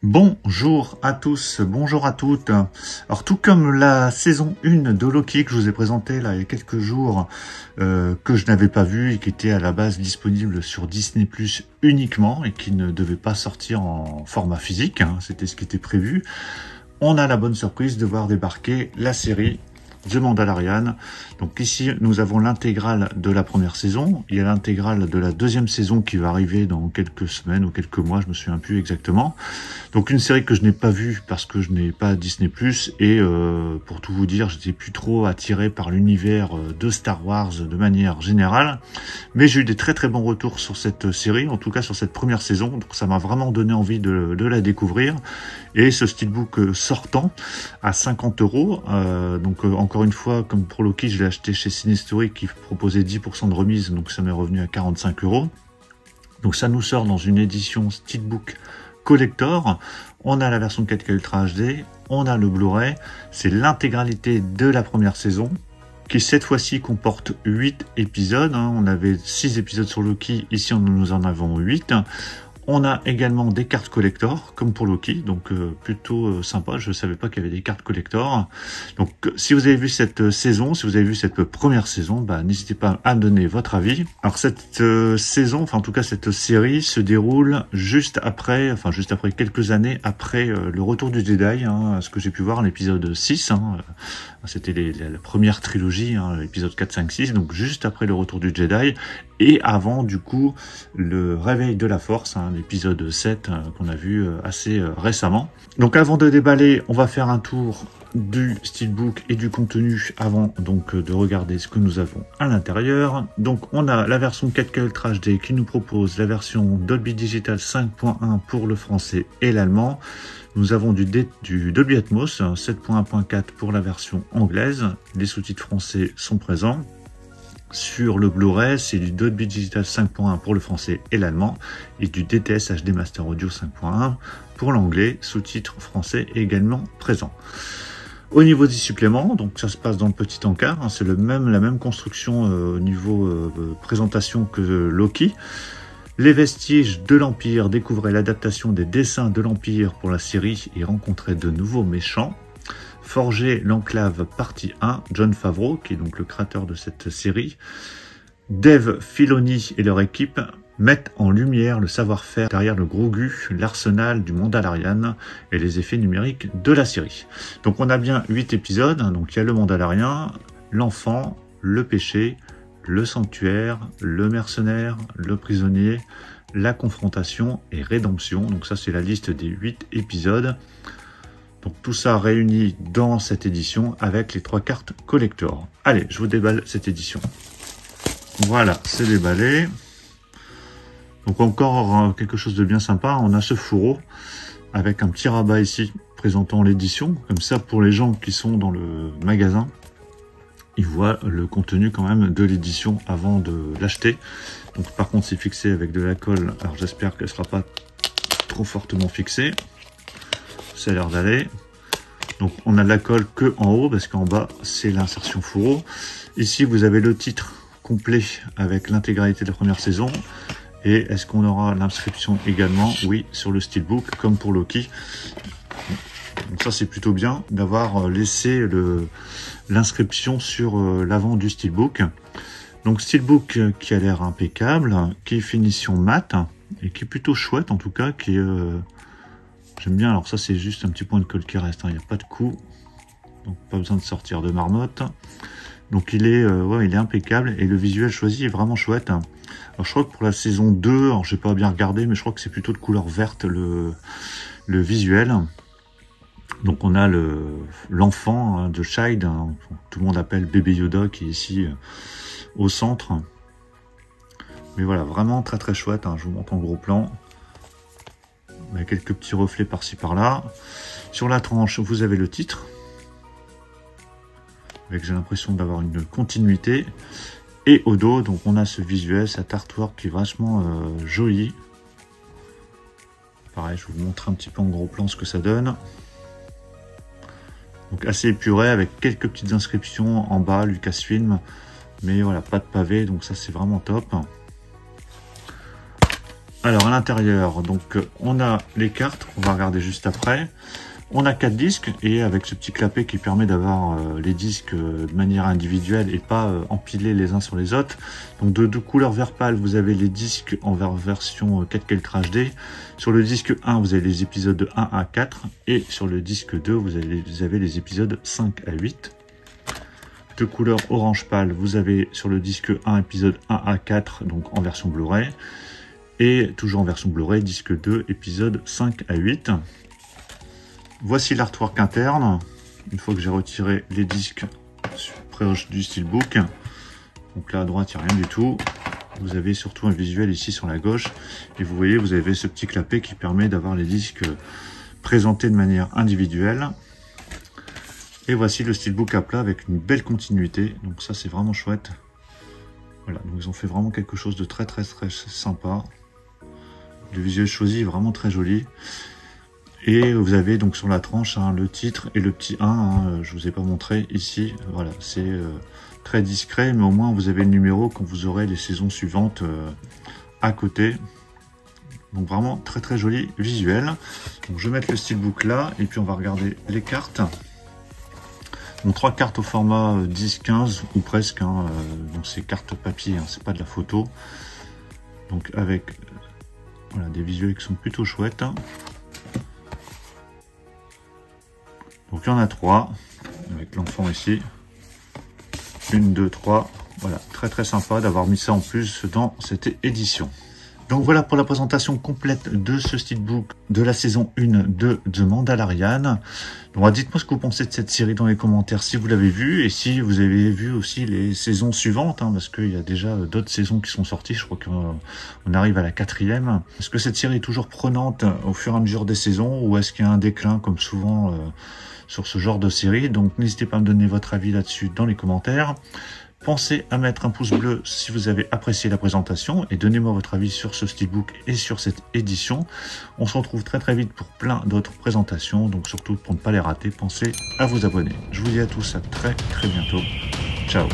Bonjour à tous, bonjour à toutes. Alors tout comme la saison 1 de Loki que je vous ai présenté là il y a quelques jours, que je n'avais pas vu et qui était à la base disponible sur Disney+ uniquement et qui ne devait pas sortir en format physique, hein, c'était ce qui était prévu. On a la bonne surprise de voir débarquer la série The Mandalorian. Donc ici, nous avons l'intégrale de la première saison. Il y a l'intégrale de la deuxième saison qui va arriver dans quelques semaines ou quelques mois, je me souviens plus exactement. Donc une série que je n'ai pas vue parce que je n'ai pas Disney+, et pour tout vous dire, j'étais plus trop attiré par l'univers de Star Wars de manière générale. Mais j'ai eu des très très bons retours sur cette série, en tout cas sur cette première saison. Donc ça m'a vraiment donné envie de la découvrir. Et ce steelbook sortant à 50 €, donc encore une fois, comme pour Loki, je l'ai acheté chez Cinestory qui proposait 10% de remise, donc ça m'est revenu à 45 €. Donc ça nous sort dans une édition steelbook collector. On a la version 4K Ultra HD, on a le Blu-ray, c'est l'intégralité de la première saison, qui cette fois-ci comporte 8 épisodes. On avait 6 épisodes sur Loki, ici nous en avons 8. On a également des cartes collector, comme pour Loki, donc plutôt sympa. Je ne savais pas qu'il y avait des cartes collector. Donc si vous avez vu cette saison, si vous avez vu cette première saison, n'hésitez pas à me donner votre avis. Alors cette saison, enfin en tout cas cette série, se déroule juste après quelques années après le retour du Jedi, ce que j'ai pu voir, l'épisode 6. C'était la première trilogie, l'épisode 4, 5, 6, donc juste après le retour du Jedi, et avant du coup le réveil de la Force, l'épisode 7 qu'on a vu assez récemment. Donc avant de déballer, on va faire un tour du steelbook et du contenu avant donc de regarder ce que nous avons à l'intérieur. Donc on a la version 4K Ultra HD qui nous propose la version Dolby Digital 5.1 pour le français et l'allemand. Nous avons du Dolby Atmos 7.1.4 pour la version anglaise. Les sous-titres français sont présents. Sur le Blu-ray, c'est du Dolby Digital 5.1 pour le français et l'allemand, et du DTS HD Master Audio 5.1 pour l'anglais, sous-titres français également présents. Au niveau des suppléments, donc ça se passe dans le petit encart, c'est la même construction au niveau présentation que Loki. Les vestiges de l'Empire, découvrez l'adaptation des dessins de l'Empire pour la série et rencontrez de nouveaux méchants. Forger l'Enclave partie 1, Jon Favreau, qui est donc le créateur de cette série. Dave Filoni et leur équipe mettent en lumière le savoir-faire derrière le Grogu, l'arsenal du Mandalorian et les effets numériques de la série. Donc on a bien 8 épisodes, donc il y a le Mandalorian, l'enfant, le péché, le sanctuaire, le mercenaire, le prisonnier, la confrontation et rédemption. Donc ça c'est la liste des 8 épisodes. Donc tout ça réuni dans cette édition avec les 3 cartes collector. Allez, je vous déballe cette édition. Voilà, c'est déballé. Donc encore quelque chose de bien sympa. On a ce fourreau avec un petit rabat ici présentant l'édition. Comme ça, pour les gens qui sont dans le magasin, ils voient le contenu quand même de l'édition avant de l'acheter. Donc par contre, c'est fixé avec de la colle. Alors j'espère qu'elle ne sera pas trop fortement fixée. Ça a l'air d'aller. Donc on a de la colle que en haut parce qu'en bas c'est l'insertion fourreau. Ici vous avez le titre complet avec l'intégralité de la première saison. Et est-ce qu'on aura l'inscription également? Oui, sur le steelbook comme pour Loki. Donc ça c'est plutôt bien d'avoir laissé l'inscription sur l'avant du steelbook. Donc steelbook qui a l'air impeccable, qui est finition mat et qui est plutôt chouette en tout cas, qui est j'aime bien. Alors ça c'est juste un petit point de colle qui reste, il n'y a pas de coup, donc pas besoin de sortir de marmotte. Donc il est impeccable et le visuel choisi est vraiment chouette. Alors je crois que pour la saison 2, alors j'ai pas bien regardé, mais je crois que c'est plutôt de couleur verte le visuel. Donc on a l'enfant de Child, tout le monde appelle bébé Yoda, qui est ici au centre. Mais voilà, vraiment très très chouette, je vous montre en gros plan. Il y a quelques petits reflets par-ci par-là. Sur la tranche, vous avez le titre. Avec, j'ai l'impression d'avoir une continuité. Et au dos, donc on a ce visuel, cet artwork qui est vachement joli. Pareil, je vous montre un petit peu en gros plan ce que ça donne. Donc assez épuré avec quelques petites inscriptions en bas, Lucasfilm. Mais voilà, pas de pavé, donc ça c'est vraiment top. Alors à l'intérieur, donc on a les cartes, on va regarder juste après. On a 4 disques et avec ce petit clapet qui permet d'avoir les disques de manière individuelle et pas empilés les uns sur les autres. Donc de couleur vert pâle, vous avez les disques en version 4K Ultra HD. Sur le disque 1, vous avez les épisodes 1 à 4 et sur le disque 2, vous avez les épisodes 5 à 8. De couleur orange pâle, vous avez sur le disque 1 épisode 1 à 4, donc en version Blu-ray. Et toujours en version Blu-ray, disque 2, épisode 5 à 8. Voici l'artwork interne. Une fois que j'ai retiré les disques proches du steelbook. Donc là à droite, il n'y a rien du tout. Vous avez surtout un visuel ici sur la gauche. Et vous voyez, vous avez ce petit clapet qui permet d'avoir les disques présentés de manière individuelle. Et voici le steelbook à plat avec une belle continuité. Donc ça, c'est vraiment chouette. Voilà, donc ils ont fait vraiment quelque chose de très sympa. Le visuel choisi est vraiment très joli. Et vous avez donc sur la tranche le titre et le petit 1, je ne vous ai pas montré ici. Voilà, c'est très discret, mais au moins vous avez le numéro quand vous aurez les saisons suivantes à côté. Donc vraiment très joli visuel. Donc je vais mettre le steelbook là et puis on va regarder les cartes. Donc 3 cartes au format 10-15 ou presque. Donc c'est carte papier, c'est pas de la photo. Donc avec voilà, des visuels qui sont plutôt chouettes. Donc il y en a 3, avec l'enfant ici. 1, 2, 3. Voilà, très sympa d'avoir mis ça en plus dans cette édition. Donc voilà pour la présentation complète de ce steelbook de la saison 1 de The Mandalorian. Donc dites-moi ce que vous pensez de cette série dans les commentaires si vous l'avez vu et si vous avez vu aussi les saisons suivantes, parce qu'il y a déjà d'autres saisons qui sont sorties, je crois qu'on arrive à la 4e. Est-ce que cette série est toujours prenante au fur et à mesure des saisons ou est-ce qu'il y a un déclin comme souvent sur ce genre de série? Donc n'hésitez pas à me donner votre avis là-dessus dans les commentaires. Pensez à mettre un pouce bleu si vous avez apprécié la présentation et donnez-moi votre avis sur ce steelbook et sur cette édition. On se retrouve très vite pour plein d'autres présentations, donc surtout pour ne pas les rater, pensez à vous abonner. Je vous dis à tous à très bientôt. Ciao.